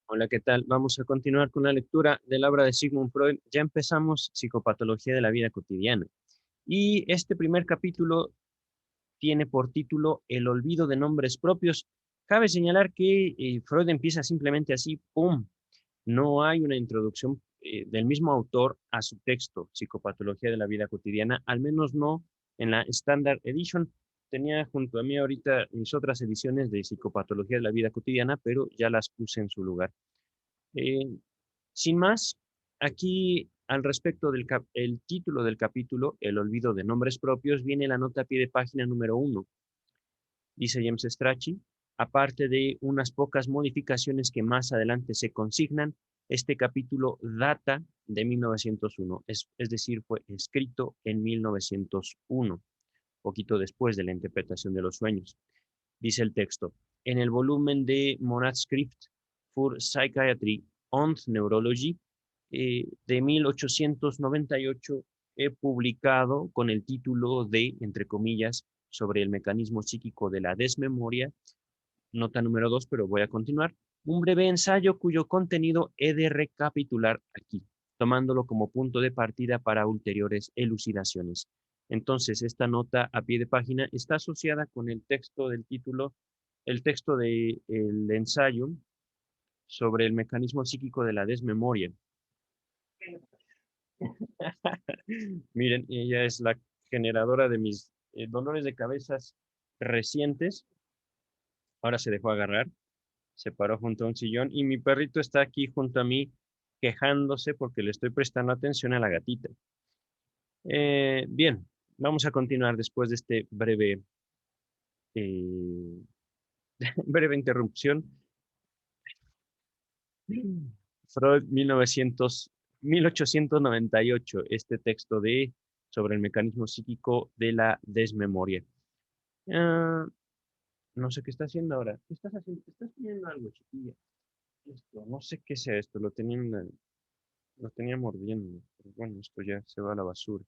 Hola, ¿qué tal? Vamos a continuar con la lectura de la obra de Sigmund Freud. Ya empezamos Psicopatología de la vida cotidiana. Y este primer capítulo tiene por título El olvido de nombres propios. Cabe señalar que Freud empieza simplemente así, ¡pum! No hay una introducción del mismo autor a su texto, Psicopatología de la vida cotidiana, al menos no en la Standard Edition. Tenía junto a mí ahorita mis otras ediciones de Psicopatología de la vida cotidiana, pero ya las puse en su lugar. Eh, Sin más, aquí al respecto del el título del capítulo, El olvido de nombres propios, viene la nota a pie de página número 1. Dice James Strachey, aparte de unas pocas modificaciones que más adelante se consignan, este capítulo data de 1901, es decir, fue escrito en 1901, poquito después de la interpretación de los sueños. Dice el texto, en el volumen de Monatsschrift für Psychiatry und Neurology de 1898 he publicado con el título de, entre comillas, sobre el mecanismo psíquico de la desmemoria, nota número 2, pero voy a continuar, un breve ensayo cuyo contenido he de recapitular aquí, tomándolo como punto de partida para ulteriores elucidaciones. Entonces, esta nota a pie de página está asociada con el texto del título, el texto del ensayo sobre el mecanismo psíquico de la desmemoria. Miren, ella es la generadora de mis dolores de cabezas recientes. Ahora se dejó agarrar, se paró junto a un sillón y mi perrito está aquí junto a mí quejándose porque le estoy prestando atención a la gatita. Bien, vamos a continuar después de este eh, breve interrupción. Freud, 1898, este texto de sobre el mecanismo psíquico de la desmemoria. Ah, no sé qué está haciendo ahora. ¿Qué estás haciendo? ¿Estás comiendo algo, chiquilla? Esto, no sé qué sea esto, lo tenía mordiendo. Pero bueno, esto ya se va a la basura.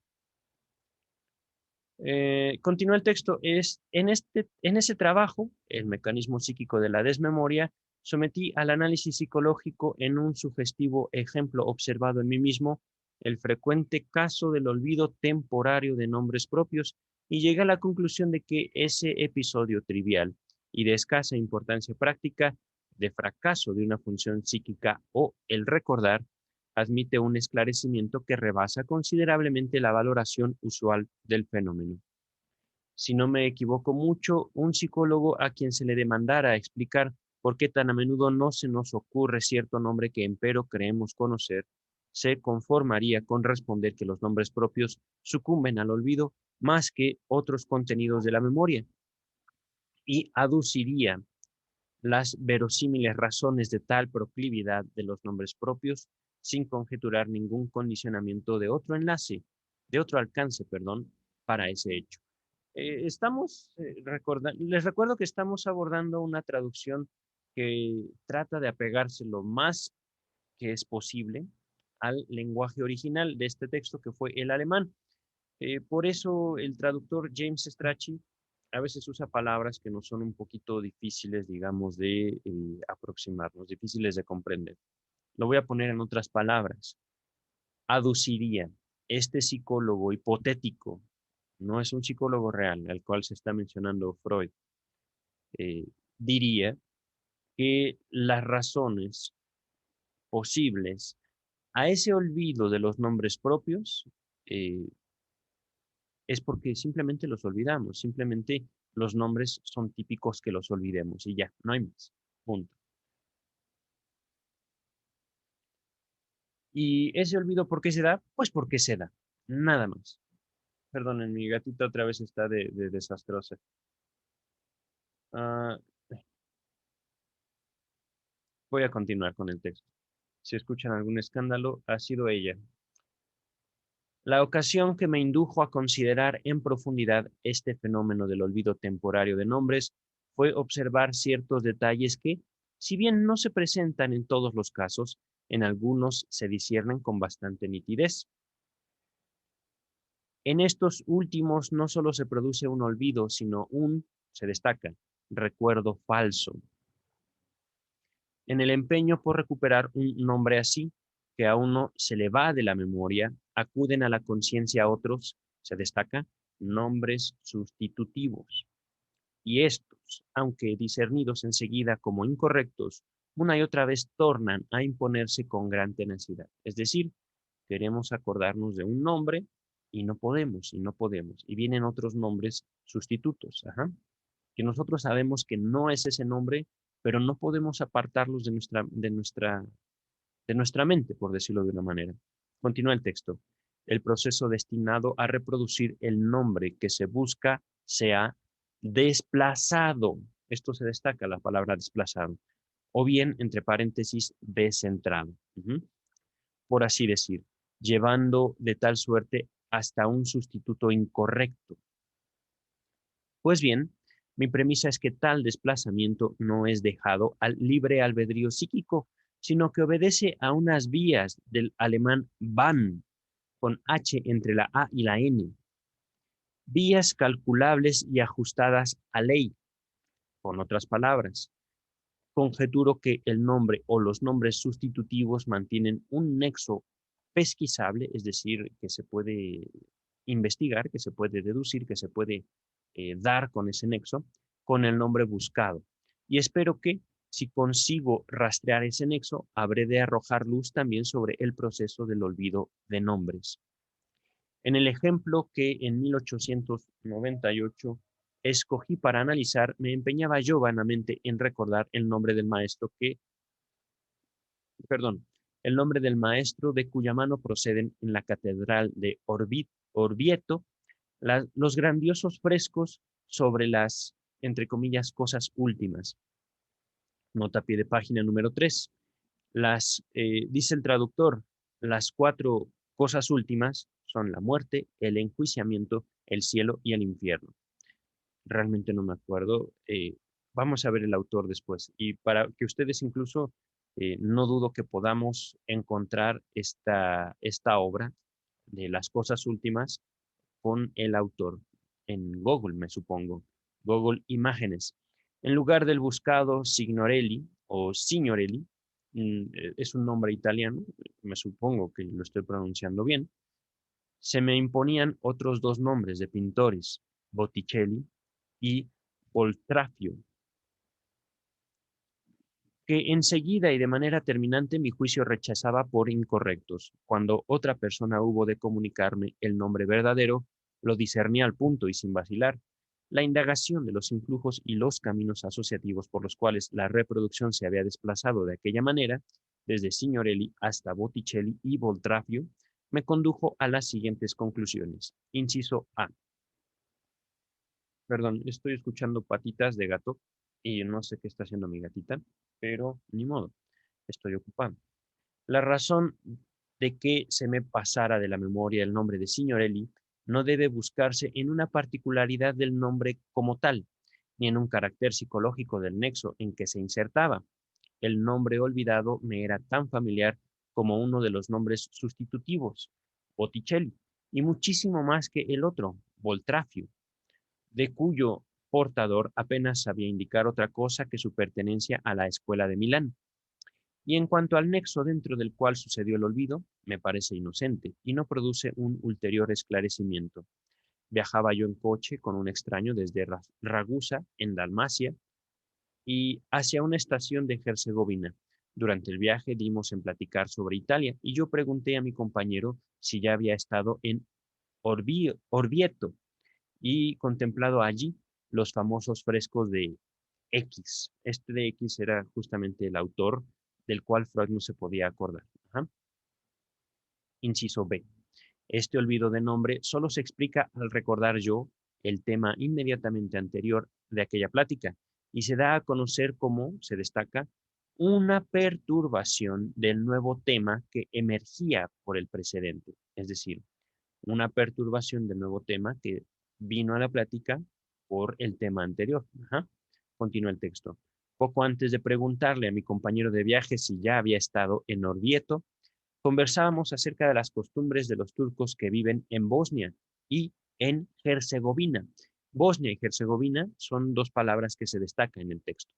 Continúa el texto. En ese trabajo, el mecanismo psíquico de la desmemoria, sometí al análisis psicológico en un sugestivo ejemplo observado en mí mismo el frecuente caso del olvido temporario de nombres propios y llegué a la conclusión de que ese episodio trivial y de escasa importancia práctica de fracaso de una función psíquica o el recordar admite un esclarecimiento que rebasa considerablemente la valoración usual del fenómeno. Si no me equivoco mucho, un psicólogo a quien se le demandara explicar por qué tan a menudo no se nos ocurre cierto nombre que empero creemos conocer, se conformaría con responder que los nombres propios sucumben al olvido más que otros contenidos de la memoria y aduciría las verosímiles razones de tal proclividad de los nombres propios sin conjeturar ningún condicionamiento de otro enlace, de otro alcance, perdón, para ese hecho. Les recuerdo que estamos abordando una traducción que trata de apegarse lo más que es posible al lenguaje original de este texto, que fue el alemán. Por eso el traductor James Strachey a veces usa palabras que nos son un poquito difíciles, digamos, de aproximarnos, difíciles de comprender. Lo voy a poner en otras palabras. Aduciría este psicólogo hipotético, no es un psicólogo real al cual se está mencionando Freud, eh, diría que las razones posibles a ese olvido de los nombres propios eh, es porque simplemente los olvidamos, simplemente los nombres son típicos que los olvidemos y ya, no hay más. Punto. ¿Y ese olvido por qué se da? Pues porque se da, nada más. Perdonen, mi gatita otra vez está de desastrosa. Ah, voy a continuar con el texto. Si escuchan algún escándalo, ha sido ella. La ocasión que me indujo a considerar en profundidad este fenómeno del olvido temporario de nombres fue observar ciertos detalles que, si bien no se presentan en todos los casos, en algunos se disciernen con bastante nitidez. En estos últimos no solo se produce un olvido, sino se destaca, recuerdo falso. En el empeño por recuperar un nombre así, que a uno se le va de la memoria, acuden a la conciencia otros, se destaca, nombres sustitutivos. Y estos, aunque discernidos enseguida como incorrectos, una y otra vez tornan a imponerse con gran tenacidad. Es decir, queremos acordarnos de un nombre y no podemos, y no podemos. Y vienen otros nombres sustitutos, que nosotros sabemos que no es ese nombre, pero no podemos apartarlos de nuestra mente, por decirlo de una manera. Continúa el texto. El proceso destinado a reproducir el nombre que se busca se ha desplazado. Esto se destaca, la palabra desplazado. O bien, entre paréntesis, descentrado. Por así decir, llevando de tal suerte hasta un sustituto incorrecto. Pues bien, mi premisa es que tal desplazamiento no es dejado al libre albedrío psíquico, sino que obedece a unas vías del alemán Bahn, con H entre la A y la N, vías calculables y ajustadas a ley. Con otras palabras, conjeturo que el nombre o los nombres sustitutivos mantienen un nexo pesquisable, es decir, que se puede investigar, que se puede deducir, que se puede dar con ese nexo, con el nombre buscado. Y espero que, si consigo rastrear ese nexo, habré de arrojar luz también sobre el proceso del olvido de nombres. En el ejemplo que en 1898 escogí para analizar, me empeñaba yo vanamente en recordar el nombre del maestro el nombre del maestro de cuya mano proceden en la catedral de Orvieto los grandiosos frescos sobre las, entre comillas, cosas últimas. Nota a pie de página número 3. Dice el traductor, las 4 cosas últimas son la muerte, el enjuiciamiento, el cielo y el infierno. Realmente no me acuerdo. Vamos a ver el autor después. Y para que ustedes incluso, no dudo que podamos encontrar esta obra de las cosas últimas con el autor en Google, me supongo. Google Imágenes. En lugar del buscado Signorelli o Signorelli, es un nombre italiano, me supongo que lo estoy pronunciando bien, se me imponían otros 2 nombres de pintores, Botticelli y Boltrafio, que enseguida y de manera terminante mi juicio rechazaba por incorrectos. Cuando otra persona hubo de comunicarme el nombre verdadero, lo discerní al punto y sin vacilar. La indagación de los influjos y los caminos asociativos por los cuales la reproducción se había desplazado de aquella manera, desde Signorelli hasta Botticelli y Boltrafio, me condujo a las siguientes conclusiones. Inciso A. Perdón, estoy escuchando patitas de gato y no sé qué está haciendo mi gatita, pero ni modo, estoy ocupado. La razón de que se me pasara de la memoria el nombre de Signorelli no debe buscarse en una particularidad del nombre como tal, ni en un carácter psicológico del nexo en que se insertaba. El nombre olvidado me era tan familiar como uno de los nombres sustitutivos, Botticelli, y muchísimo más que el otro, Boltrafio, de cuyo portador apenas sabía indicar otra cosa que su pertenencia a la escuela de Milán. Y en cuanto al nexo dentro del cual sucedió el olvido, me parece inocente y no produce un ulterior esclarecimiento. Viajaba yo en coche con un extraño desde Ragusa, en Dalmacia, y hacia una estación de Herzegovina. Durante el viaje dimos en platicar sobre Italia y yo pregunté a mi compañero si ya había estado en Orvieto y contemplado allí los famosos frescos de X. Este de X era justamente el autor del cual Freud no se podía acordar. Inciso B. Este olvido de nombre solo se explica al recordar yo el tema inmediatamente anterior de aquella plática y se da a conocer como, se destaca, una perturbación del nuevo tema que emergía por el precedente. Es decir, una perturbación del nuevo tema que vino a la plática por el tema anterior. Continúa el texto. Poco antes de preguntarle a mi compañero de viaje si ya había estado en Orvieto, conversábamos acerca de las costumbres de los turcos que viven en Bosnia y en Herzegovina. Bosnia y Herzegovina son 2 palabras que se destacan en el texto.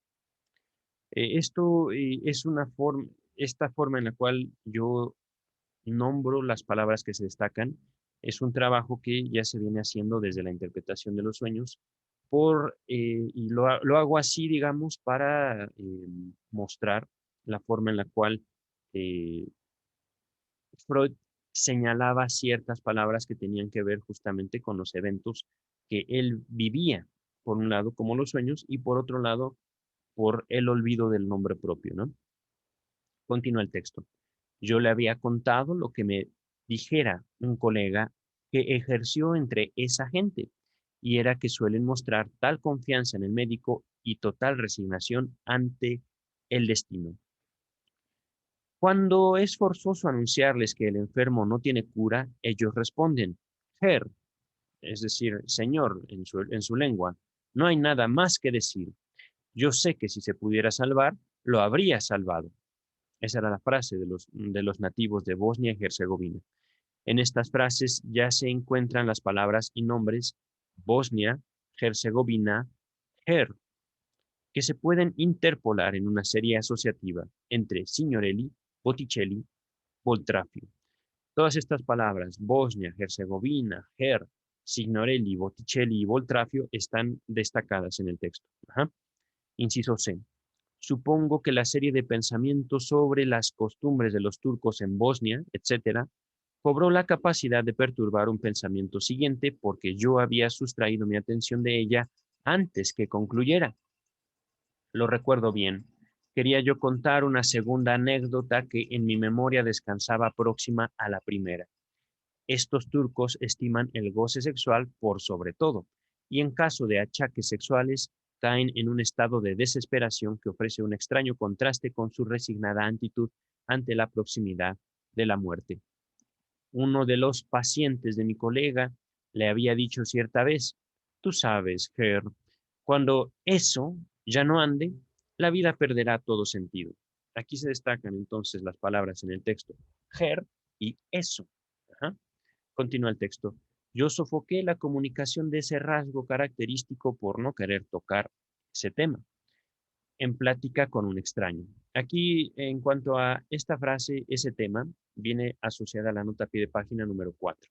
Esto es una forma, esta forma en la cual yo nombro las palabras que se destacan. Es un trabajo que ya se viene haciendo desde la interpretación de los sueños y lo hago así, digamos, para mostrar la forma en la cual eh, Freud señalaba ciertas palabras que tenían que ver justamente con los eventos que él vivía, por un lado, como los sueños, y por otro lado, por el olvido del nombre propio, ¿no? Continúa el texto. Yo le había contado lo que me dijera un colega que ejerció entre esa gente, y era que suelen mostrar tal confianza en el médico y total resignación ante el destino. Cuando es forzoso anunciarles que el enfermo no tiene cura, ellos responden, Herr, es decir, Señor en su lengua, no hay nada más que decir. Yo sé que si se pudiera salvar, lo habría salvado. Esa era la frase de los nativos de Bosnia y Herzegovina. En estas frases ya se encuentran las palabras y nombres Bosnia, Herzegovina, Her, que se pueden interpolar en una serie asociativa entre Signorelli, Botticelli, Boltrafio. Todas estas palabras, Bosnia, Herzegovina, Her, Signorelli, Botticelli y Boltrafio, están destacadas en el texto. Ajá. Inciso C. Supongo que la serie de pensamientos sobre las costumbres de los turcos en Bosnia, etcétera, cobró la capacidad de perturbar un pensamiento siguiente porque yo había sustraído mi atención de ella antes que concluyera. Lo recuerdo bien. Quería yo contar una segunda anécdota que en mi memoria descansaba próxima a la primera. Estos turcos estiman el goce sexual por sobre todo, y en caso de achaques sexuales caen en un estado de desesperación que ofrece un extraño contraste con su resignada actitud ante la proximidad de la muerte. Uno de los pacientes de mi colega le había dicho cierta vez, tú sabes, Herr, cuando eso ya no ande, la vida perderá todo sentido. Aquí se destacan entonces las palabras en el texto, Herr y eso. Ajá. Continúa el texto. Yo sofoqué la comunicación de ese rasgo característico por no querer tocar ese tema en plática con un extraño. Aquí, en cuanto a esta frase, ese tema viene asociada a la nota a pie de página número 4.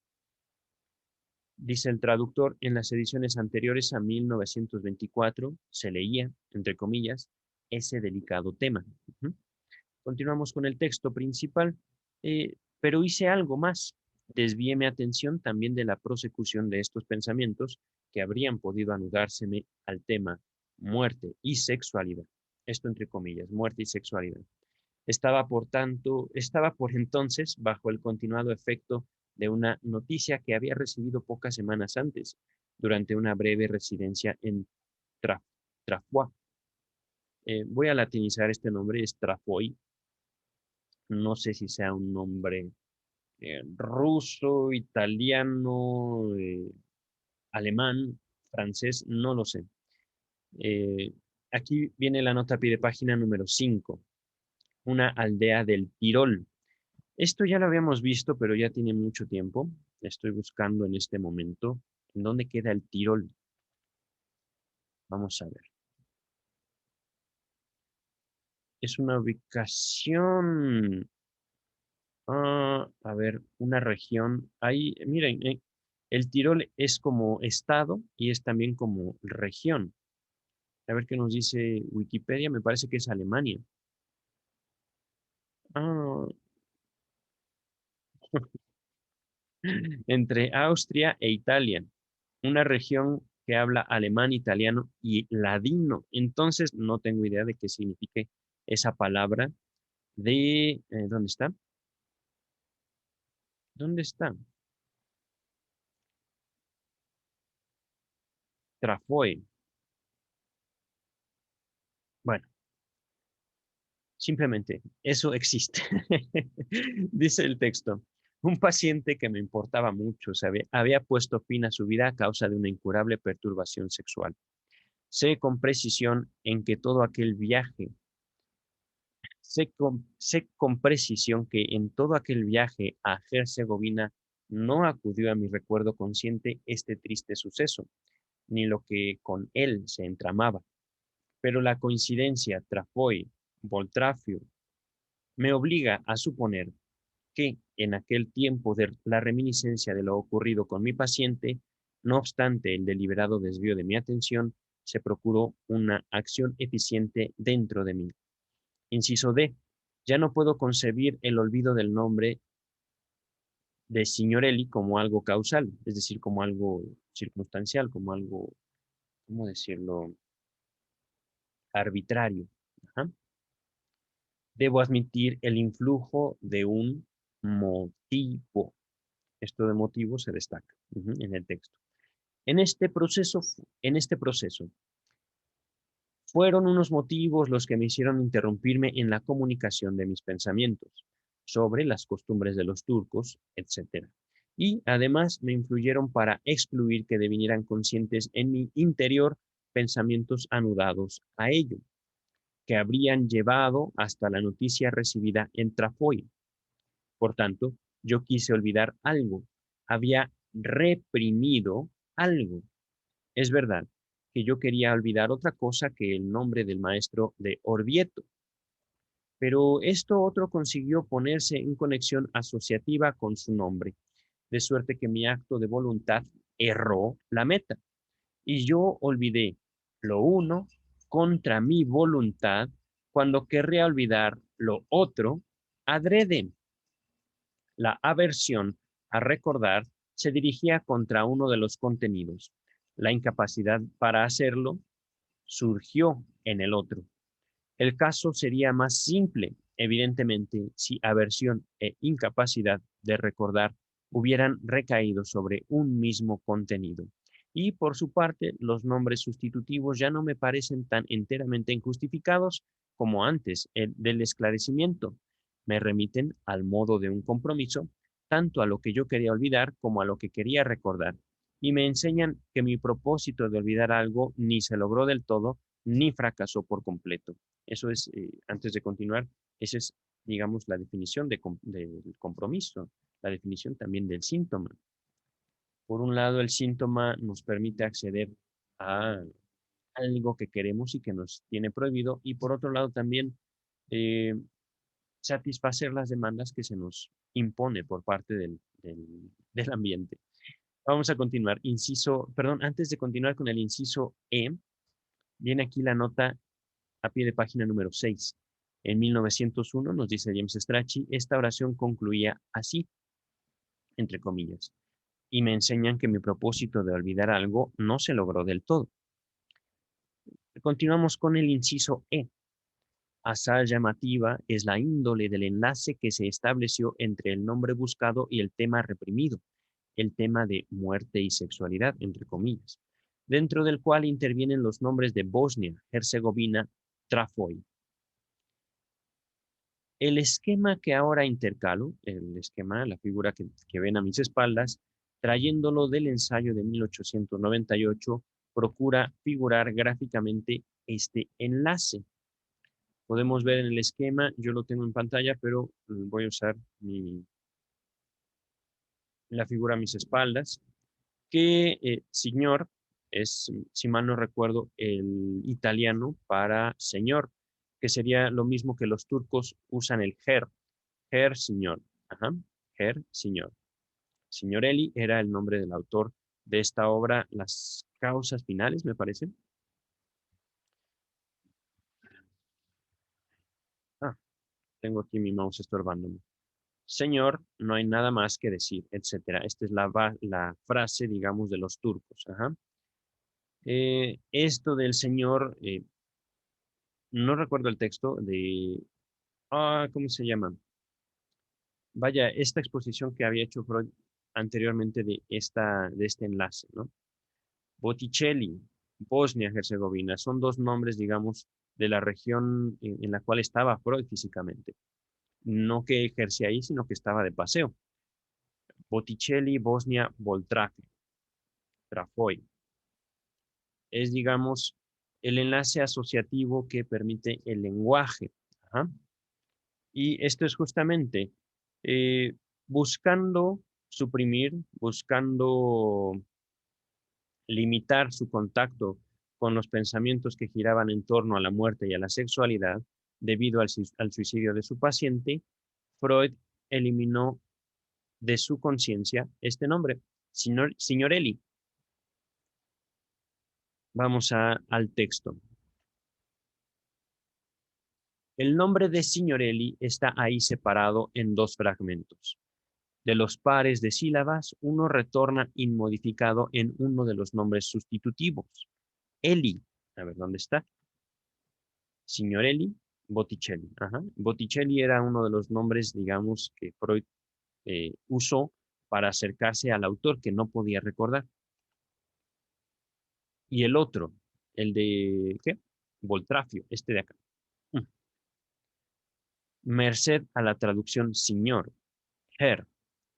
Dice el traductor, en las ediciones anteriores a 1924 se leía, entre comillas, ese delicado tema. Continuamos con el texto principal, pero hice algo más. Desvié mi atención también de la prosecución de estos pensamientos que habrían podido anudárseme al tema muerte y sexualidad. Esto entre comillas, muerte y sexualidad. Estaba por entonces bajo el continuado efecto de una noticia que había recibido pocas semanas antes, durante una breve residencia en Trafoi. Voy a latinizar este nombre, es Trafoi. No sé si sea un nombre ruso, italiano, alemán, francés, no lo sé. Eh, Aquí viene la nota a pie de página número 5, una aldea del Tirol. Esto ya lo habíamos visto, pero ya tiene mucho tiempo. Estoy buscando en este momento en dónde queda el Tirol. Vamos a ver. Es una ubicación, a ver, una región. Ahí, miren, el Tirol es como estado y es también como región. A ver qué nos dice Wikipedia. Me parece que es Alemania. Ah, entre Austria e Italia. Una región que habla alemán, italiano y ladino. Entonces, no tengo idea de qué signifique esa palabra de... ¿dónde está? ¿Dónde está? Trafoe. Bueno, simplemente eso existe. Dice el texto. Un paciente que me importaba mucho había puesto fin a su vida a causa de una incurable perturbación sexual. Sé con precisión que en todo aquel viaje a Herzegovina no acudió a mi recuerdo consciente este triste suceso, ni lo que con él se entramaba. pero la coincidencia Trafoi-Voltrafio me obliga a suponer que en aquel tiempo de la reminiscencia de lo ocurrido con mi paciente, no obstante el deliberado desvío de mi atención, se procuró una acción eficiente dentro de mí. Inciso D. Ya no puedo concebir el olvido del nombre de Signorelli como algo causal, es decir, como algo circunstancial, como algo, ¿cómo decirlo?, arbitrario. Ajá. Debo admitir el influjo de un motivo. Esto de motivo se destaca en el texto. En este proceso, fueron unos motivos los que me hicieron interrumpirme en la comunicación de mis pensamientos sobre las costumbres de los turcos, etc. Y además me influyeron para excluir que devinieran conscientes en mi interior pensamientos anudados a ello, que habrían llevado hasta la noticia recibida en Trafoy. Por tanto, yo quise olvidar algo, había reprimido algo. Es verdad que yo quería olvidar otra cosa que el nombre del maestro de Orvieto, pero esto otro consiguió ponerse en conexión asociativa con su nombre, de suerte que mi acto de voluntad erró la meta, y yo olvidé lo uno contra mi voluntad cuando querría olvidar lo otro adrede. La aversión a recordar se dirigía contra uno de los contenidos. La incapacidad para hacerlo surgió en el otro. El caso sería más simple, evidentemente, si aversión e incapacidad de recordar hubieran recaído sobre un mismo contenido. Y por su parte, los nombres sustitutivos ya no me parecen tan enteramente injustificados como antes del esclarecimiento. Me remiten al modo de un compromiso, tanto a lo que yo quería olvidar como a lo que quería recordar. Y me enseñan que mi propósito de olvidar algo ni se logró del todo, ni fracasó por completo. Eso es, antes de continuar, esa es, digamos, la definición del compromiso, la definición también del síntoma. Por un lado, el síntoma nos permite acceder a algo que queremos y que nos tiene prohibido, y por otro lado también eh, satisfacer las demandas que se nos impone por parte del ambiente. Vamos a continuar. Antes de continuar con el inciso E, viene aquí la nota a pie de página número 6. En 1901, nos dice James Strachey, esta oración concluía así, entre comillas, y me enseñan que mi propósito de olvidar algo no se logró del todo. Continuamos con el inciso E. Asaz llamativa es la índole del enlace que se estableció entre el nombre buscado y el tema reprimido, el tema de muerte y sexualidad, entre comillas, dentro del cual intervienen los nombres de Bosnia, Herzegovina, Trafoy. El esquema que ahora intercalo, el esquema, la figura que ven a mis espaldas, trayéndolo del ensayo de 1898, procura figurar gráficamente este enlace. Podemos ver en el esquema, yo lo tengo en pantalla, pero voy a usar la figura a mis espaldas, que signor es, si mal no recuerdo, el italiano para señor, que sería lo mismo que los turcos usan el her signor, ajá, her signor. Signorelli era el nombre del autor de esta obra, Las causas finales, me parece. Ah, tengo aquí mi mouse estorbándome. Señor, no hay nada más que decir, etcétera. Esta es la frase, digamos, de los turcos. Ajá. Esto del señor, no recuerdo el texto de, ¿cómo se llama? Vaya, esta exposición que había hecho Freud anteriormente de este enlace, ¿no? Botticelli, Bosnia-Herzegovina, son dos nombres, digamos, de la región en la cual estaba Freud físicamente. No que ejercía ahí, sino que estaba de paseo. Botticelli, Bosnia, Voltrafio, Trafoy. Es, digamos, el enlace asociativo que permite el lenguaje. Ajá. Y esto es justamente eh, buscando suprimir, buscando limitar su contacto con los pensamientos que giraban en torno a la muerte y a la sexualidad, debido al suicidio de su paciente, Freud eliminó de su conciencia este nombre, Signorelli. Vamos al texto. El nombre de Signorelli está ahí separado en dos fragmentos. De los pares de sílabas, uno retorna inmodificado en uno de los nombres sustitutivos. Eli, a ver, ¿dónde está? Signorelli, Botticelli. Ajá. Botticelli era uno de los nombres, digamos, que Freud usó para acercarse al autor que no podía recordar. Y el otro, el de, ¿qué? Boltrafio, este de acá. Merced a la traducción señor, Herr,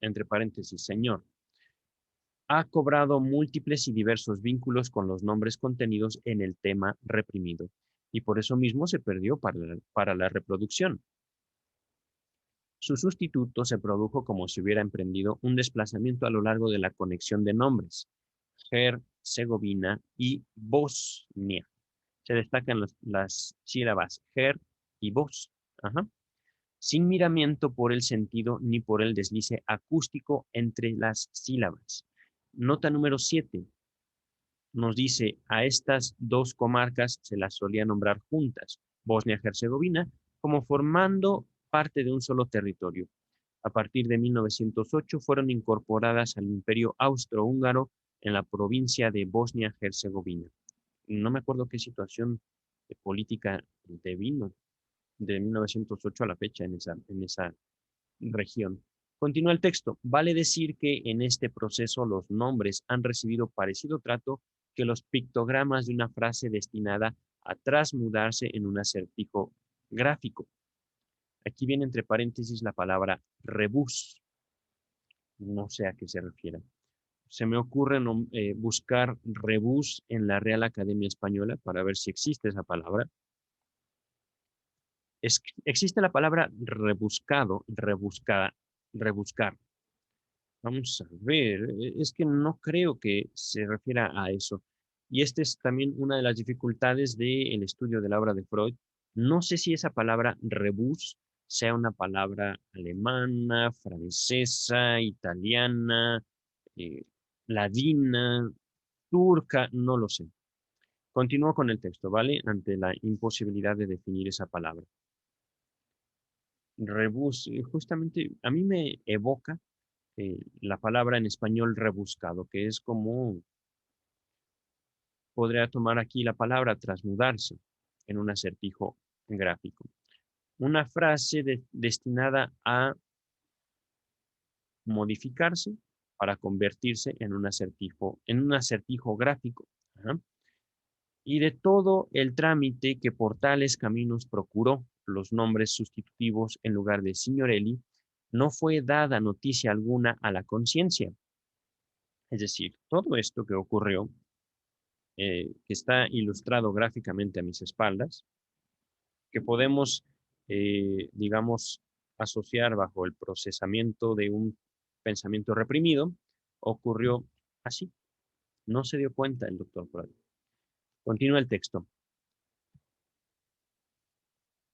entre paréntesis, señor, ha cobrado múltiples y diversos vínculos con los nombres contenidos en el tema reprimido, y por eso mismo se perdió para la reproducción. Su sustituto se produjo como si hubiera emprendido un desplazamiento a lo largo de la conexión de nombres, Herzegovina y Bosnia. Se destacan las sílabas Her y Bos, sin miramiento por el sentido ni por el deslice acústico entre las sílabas. Nota número 7. Nos dice, a estas dos comarcas se las solía nombrar juntas, Bosnia-Herzegovina, como formando parte de un solo territorio. A partir de 1908 fueron incorporadas al Imperio Austrohúngaro en la provincia de Bosnia-Herzegovina. No me acuerdo qué situación política devino de 1908 a la fecha en esa región. Continúa el texto. Vale decir que en este proceso los nombres han recibido parecido trato que los pictogramas de una frase destinada a transmudarse en un acertijo gráfico. Aquí viene entre paréntesis la palabra rebus. No sé a qué se refiere. Se me ocurre buscar rebus en la Real Academia Española para ver si existe esa palabra. Existe la palabra rebuscado, rebuscar. Vamos a ver, es que no creo que se refiera a eso. Y esta es también una de las dificultades del estudio de la obra de Freud. No sé si esa palabra rebus sea una palabra alemana, francesa, italiana, eh, ladina, turca, no lo sé. Continúo con el texto, ¿vale? Ante la imposibilidad de definir esa palabra. Rebus, justamente a mí me evoca la palabra en español rebuscado, que es como, podría tomar aquí la palabra transmudarse en un acertijo gráfico. Una frase destinada a modificarse para convertirse en un acertijo gráfico. Ajá. Y de todo el trámite que por tales caminos procuró los nombres sustitutivos en lugar de Signorelli, no fue dada noticia alguna a la conciencia. Es decir, todo esto que ocurrió, que está ilustrado gráficamente a mis espaldas, que podemos, digamos, asociar bajo el procesamiento de un pensamiento reprimido, ocurrió así. No se dio cuenta el doctor Freud. Continúa el texto.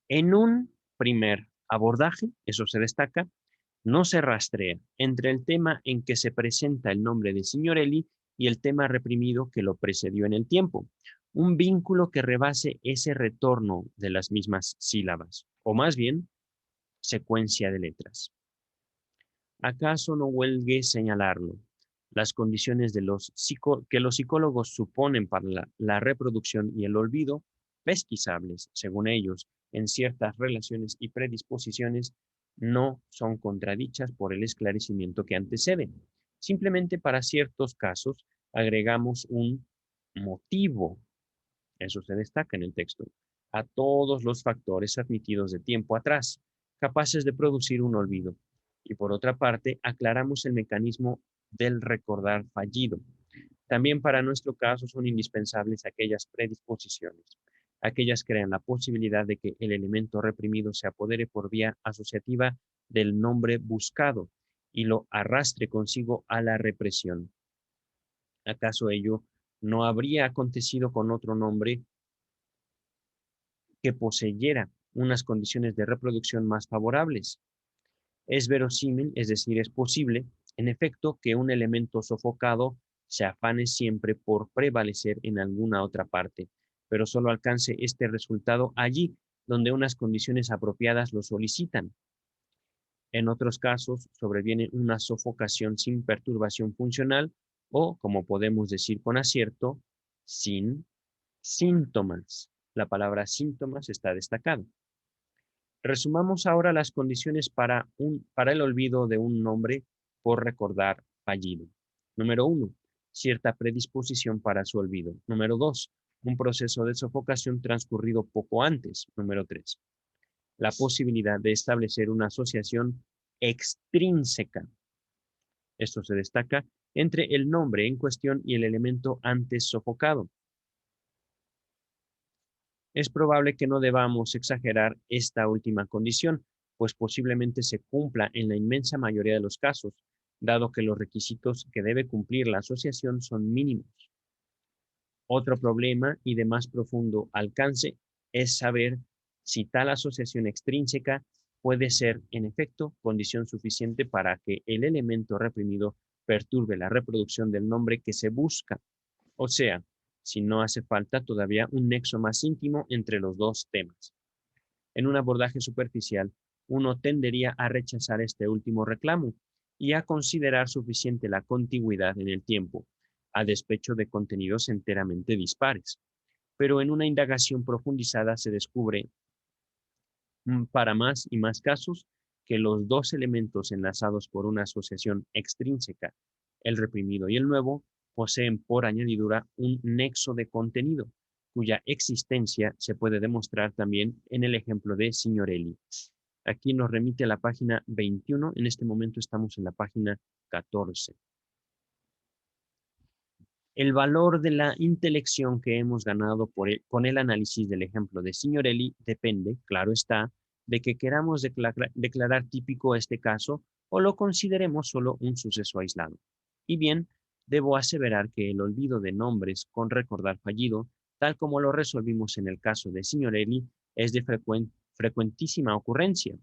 En un primer abordaje, eso se destaca, no se rastrea entre el tema en que se presenta el nombre de Signorelli y el tema reprimido que lo precedió en el tiempo, un vínculo que rebase ese retorno de las mismas sílabas, o más bien, secuencia de letras. ¿Acaso no huelgue señalarlo? Las condiciones que los psicólogos suponen para la reproducción y el olvido, pesquisables, según ellos, en ciertas relaciones y predisposiciones, no son contradichas por el esclarecimiento que antecede. Simplemente para ciertos casos agregamos un motivo, eso se destaca en el texto, a todos los factores admitidos de tiempo atrás, capaces de producir un olvido. Y por otra parte, aclaramos el mecanismo del recordar fallido. También para nuestro caso son indispensables aquellas predisposiciones, aquellas que crean la posibilidad de que el elemento reprimido se apodere por vía asociativa del nombre buscado y lo arrastre consigo a la represión. ¿Acaso ello no habría acontecido con otro nombre que poseyera unas condiciones de reproducción más favorables. Es verosímil, es decir, es posible, en efecto, que un elemento sofocado se afane siempre por prevalecer en alguna otra parte, pero solo alcance este resultado allí donde unas condiciones apropiadas lo solicitan. En otros casos, sobreviene una sofocación sin perturbación funcional o, como podemos decir con acierto, sin síntomas. La palabra síntomas está destacada. Resumamos ahora las condiciones para el olvido de un nombre por recordar fallido. Número 1. Cierta predisposición para su olvido. Número 2. Un proceso de sofocación transcurrido poco antes. Número 3. La posibilidad de establecer una asociación extrínseca. Esto se destaca entre el nombre en cuestión y el elemento antes sofocado. Es probable que no debamos exagerar esta última condición, pues posiblemente se cumpla en la inmensa mayoría de los casos, dado que los requisitos que debe cumplir la asociación son mínimos. Otro problema y de más profundo alcance es saber si tal asociación extrínseca puede ser, en efecto, condición suficiente para que el elemento reprimido perturbe la reproducción del nombre que se busca. O sea, si no hace falta todavía un nexo más íntimo entre los dos temas. En un abordaje superficial, uno tendería a rechazar este último reclamo y a considerar suficiente la contigüidad en el tiempo, a despecho de contenidos enteramente dispares. Pero en una indagación profundizada se descubre, para más y más casos, que los dos elementos enlazados por una asociación extrínseca, el reprimido y el nuevo, poseen por añadidura un nexo de contenido, cuya existencia se puede demostrar también en el ejemplo de Signorelli. Aquí nos remite a la página 21, en este momento estamos en la página 14. El valor de la intelección que hemos ganado con el análisis del ejemplo de Signorelli depende, claro está, de que queramos declarar típico este caso o lo consideremos solo un suceso aislado. Y bien, debo aseverar que el olvido de nombres con recordar fallido, tal como lo resolvimos en el caso de Signorelli, es de frecuentísima ocurrencia.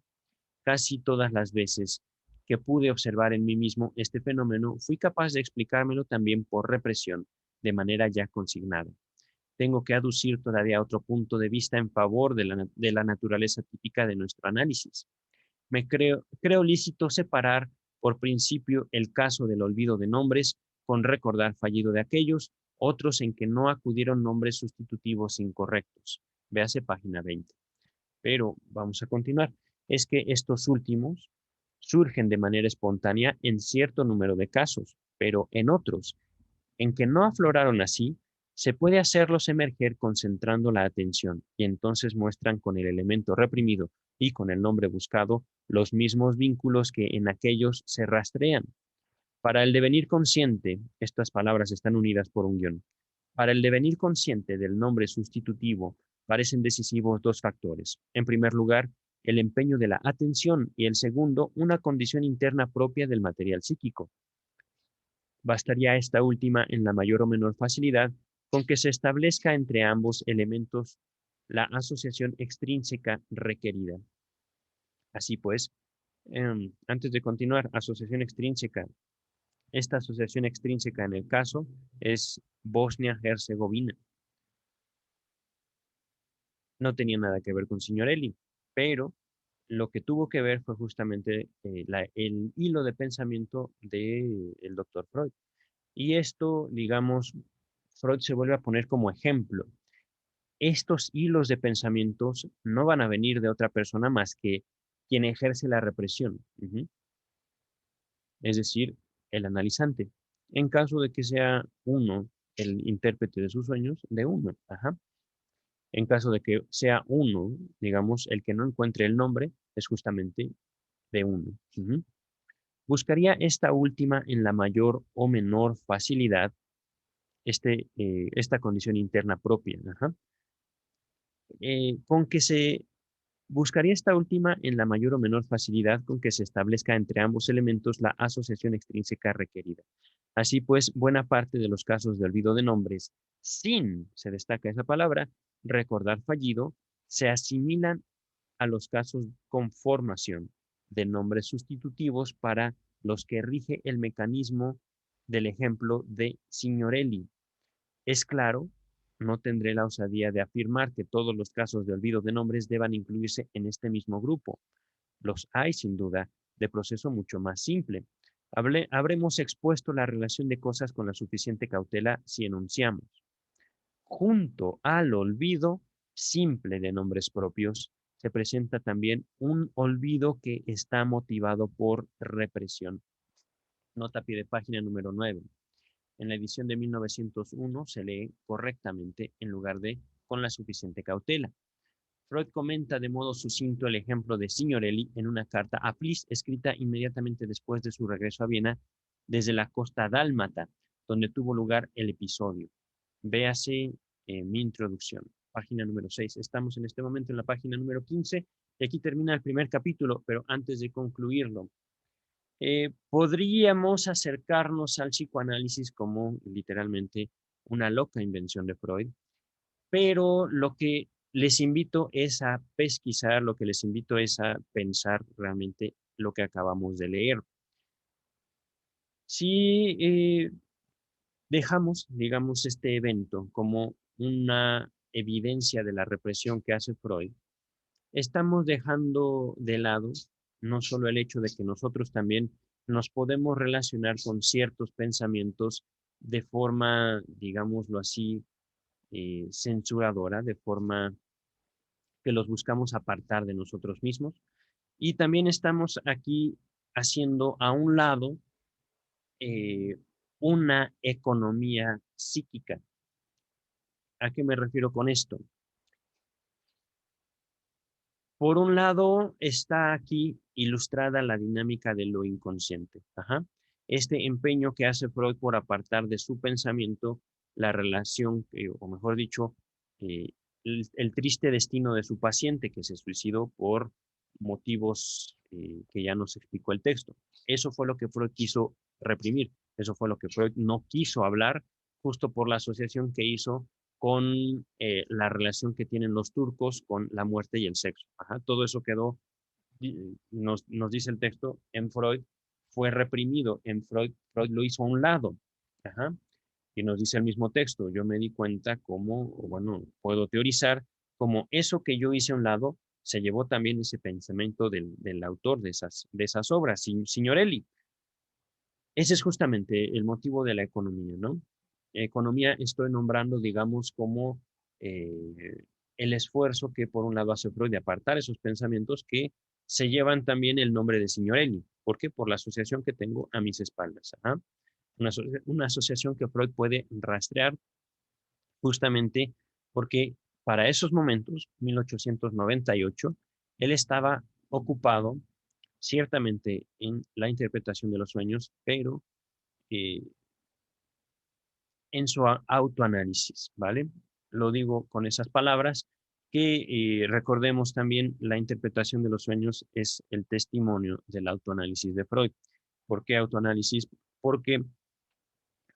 Casi todas las veces que pude observar en mí mismo este fenómeno, fui capaz de explicármelo también por represión, de manera ya consignada. Tengo que aducir todavía otro punto de vista en favor de la naturaleza típica de nuestro análisis. Creo lícito separar por principio el caso del olvido de nombres con recordar fallido de aquellos, otros en que no acudieron nombres sustitutivos incorrectos. Véase página 20. Pero vamos a continuar. Es que estos últimos surgen de manera espontánea en cierto número de casos, pero en otros, en que no afloraron así, se puede hacerlos emerger concentrando la atención y entonces muestran con el elemento reprimido y con el nombre buscado los mismos vínculos que en aquellos se rastrean. Para el devenir consciente, estas palabras están unidas por un guión. Para el devenir consciente del nombre sustitutivo parecen decisivos dos factores. En primer lugar, el empeño de la atención y el segundo, una condición interna propia del material psíquico. Bastaría esta última en la mayor o menor facilidad con que se establezca entre ambos elementos la asociación extrínseca requerida. Así pues, antes de continuar, asociación extrínseca. Esta asociación extrínseca en el caso es Bosnia-Herzegovina. No tenía nada que ver con Signorelli, pero lo que tuvo que ver fue justamente el hilo de pensamiento del doctor Freud. Y esto, digamos, Freud se vuelve a poner como ejemplo. Estos hilos de pensamientos no van a venir de otra persona más que quien ejerce la represión, es decir, el analizante. En caso de que sea uno el intérprete de sus sueños, de uno. En caso de que sea uno, digamos, el que no encuentre el nombre, es justamente de uno. Buscaría esta última en la mayor o menor facilidad, esta condición interna propia. Con que se buscaría esta última en la mayor o menor facilidad con que se establezca entre ambos elementos la asociación extrínseca requerida. Así pues, buena parte de los casos de olvido de nombres, sin, se destaca esa palabra, recordar fallido, se asimilan a los casos con formación de nombres sustitutivos para los que rige el mecanismo del ejemplo de Signorelli. Es claro, no tendré la osadía de afirmar que todos los casos de olvido de nombres deban incluirse en este mismo grupo. Los hay, sin duda, de proceso mucho más simple. Habremos expuesto la relación de cosas con la suficiente cautela si enunciamos. Junto al olvido simple de nombres propios, se presenta también un olvido que está motivado por represión. Nota a pie de página número 9. En la edición de 1901 se lee correctamente en lugar de con la suficiente cautela. Freud comenta de modo sucinto el ejemplo de Signorelli en una carta a Fliss escrita inmediatamente después de su regreso a Viena desde la costa dálmata, donde tuvo lugar el episodio. Véase mi introducción, página número 6. Estamos en este momento en la página número 15 y aquí termina el primer capítulo, pero antes de concluirlo, podríamos acercarnos al psicoanálisis como literalmente una loca invención de Freud, pero lo que les invito es a pesquisar, lo que les invito es a pensar realmente lo que acabamos de leer. Si dejamos, digamos, este evento como una evidencia de la represión que hace Freud, estamos dejando de lado no solo el hecho de que nosotros también nos podemos relacionar con ciertos pensamientos de forma, digámoslo así, censuradora, de forma que los buscamos apartar de nosotros mismos. Y también estamos aquí haciendo a un lado eh, una economía psíquica. ¿A qué me refiero con esto? Por un lado, está aquí ilustrada la dinámica de lo inconsciente. Ajá. Este empeño que hace Freud por apartar de su pensamiento la relación, o mejor dicho, eh, el triste destino de su paciente que se suicidó por motivos que ya nos explicó el texto. Eso fue lo que Freud quiso reprimir. Eso fue lo que Freud no quiso hablar, justo por la asociación que hizo con la relación que tienen los turcos con la muerte y el sexo. Ajá, todo eso quedó, nos dice el texto, en Freud fue reprimido, en Freud lo hizo a un lado. Ajá, y nos dice el mismo texto, yo me di cuenta cómo, bueno, puedo teorizar, como eso que yo hice a un lado se llevó también ese pensamiento del autor de esas obras, Signorelli. Ese es justamente el motivo de la economía, ¿no? Economía estoy nombrando, digamos, como el esfuerzo que por un lado hace Freud de apartar esos pensamientos que se llevan también el nombre de Signorelli. ¿Por qué? Por la asociación que tengo a mis espaldas. ¿Ah? Una asociación que Freud puede rastrear justamente porque para esos momentos, 1898, él estaba ocupado ciertamente en la interpretación de los sueños, pero eh, en su autoanálisis, ¿vale? Lo digo con esas palabras, que recordemos también la interpretación de los sueños es el testimonio del autoanálisis de Freud. ¿Por qué autoanálisis? Porque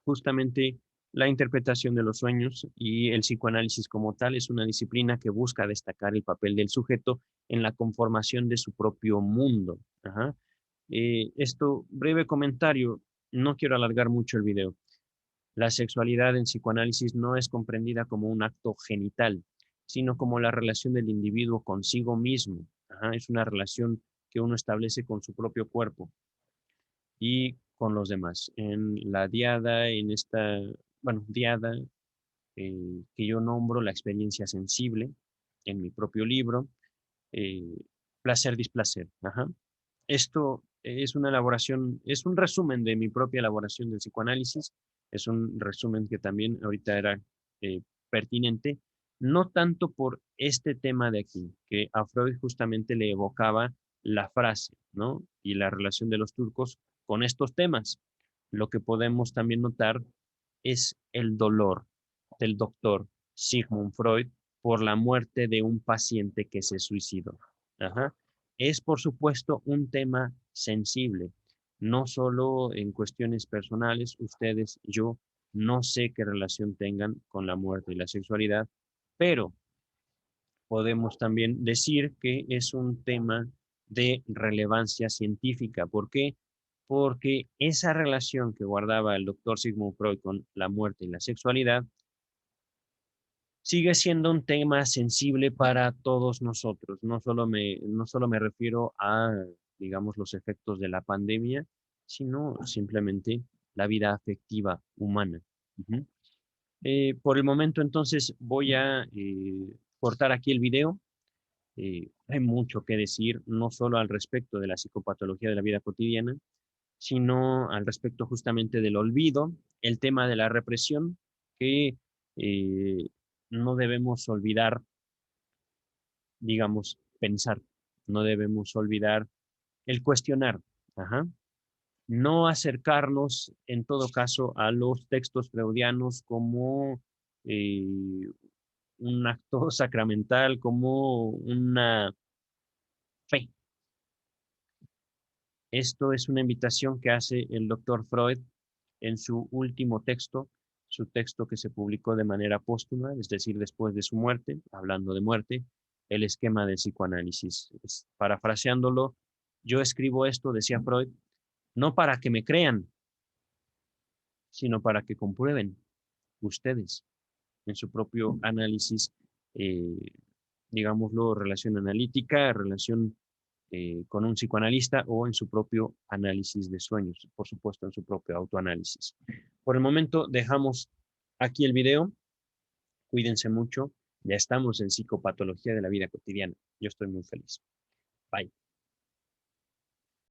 justamente la interpretación de los sueños y el psicoanálisis como tal es una disciplina que busca destacar el papel del sujeto en la conformación de su propio mundo. Ajá. Esto, breve comentario, no quiero alargar mucho el video. La sexualidad en psicoanálisis no es comprendida como un acto genital, sino como la relación del individuo consigo mismo. Ajá, es una relación que uno establece con su propio cuerpo y con los demás. En la diada, en esta, bueno, diada que yo nombro la experiencia sensible en mi propio libro, eh, placer, displacer. Ajá. Esto es una elaboración, es un resumen de mi propia elaboración del psicoanálisis, es un resumen que también ahorita era eh, pertinente, no tanto por este tema de aquí, que a Freud justamente le evocaba la frase, ¿no? Y la relación de los turcos con estos temas. Lo que podemos también notar es el dolor del doctor Sigmund Freud por la muerte de un paciente que se suicidó. Ajá. Es, por supuesto, un tema sensible, no solo en cuestiones personales, ustedes, yo, no sé qué relación tengan con la muerte y la sexualidad, pero podemos también decir que es un tema de relevancia científica. ¿Por qué? Porque esa relación que guardaba el doctor Sigmund Freud con la muerte y la sexualidad sigue siendo un tema sensible para todos nosotros. No solo me refiero a, digamos, los efectos de la pandemia, sino simplemente la vida afectiva humana. Ujú. Por el momento, entonces, voy a cortar aquí el video. Hay mucho que decir, no solo al respecto de la psicopatología de la vida cotidiana, sino al respecto justamente del olvido, el tema de la represión, que eh, no debemos olvidar, digamos, pensar, no debemos olvidar el cuestionar, ajá. No acercarnos, en todo caso, a los textos freudianos como eh, un acto sacramental, como una fe. Esto es una invitación que hace el doctor Freud en su último texto, su texto que se publicó de manera póstuma, es decir, después de su muerte, hablando de muerte, el esquema del psicoanálisis. Parafraseándolo, yo escribo esto, decía Freud, no para que me crean, sino para que comprueben ustedes en su propio análisis, eh, digámoslo, relación analítica, relación con un psicoanalista o en su propio análisis de sueños, por supuesto, en su propio autoanálisis. Por el momento dejamos aquí el video. Cuídense mucho. Ya estamos en psicopatología de la vida cotidiana. Yo estoy muy feliz. Bye.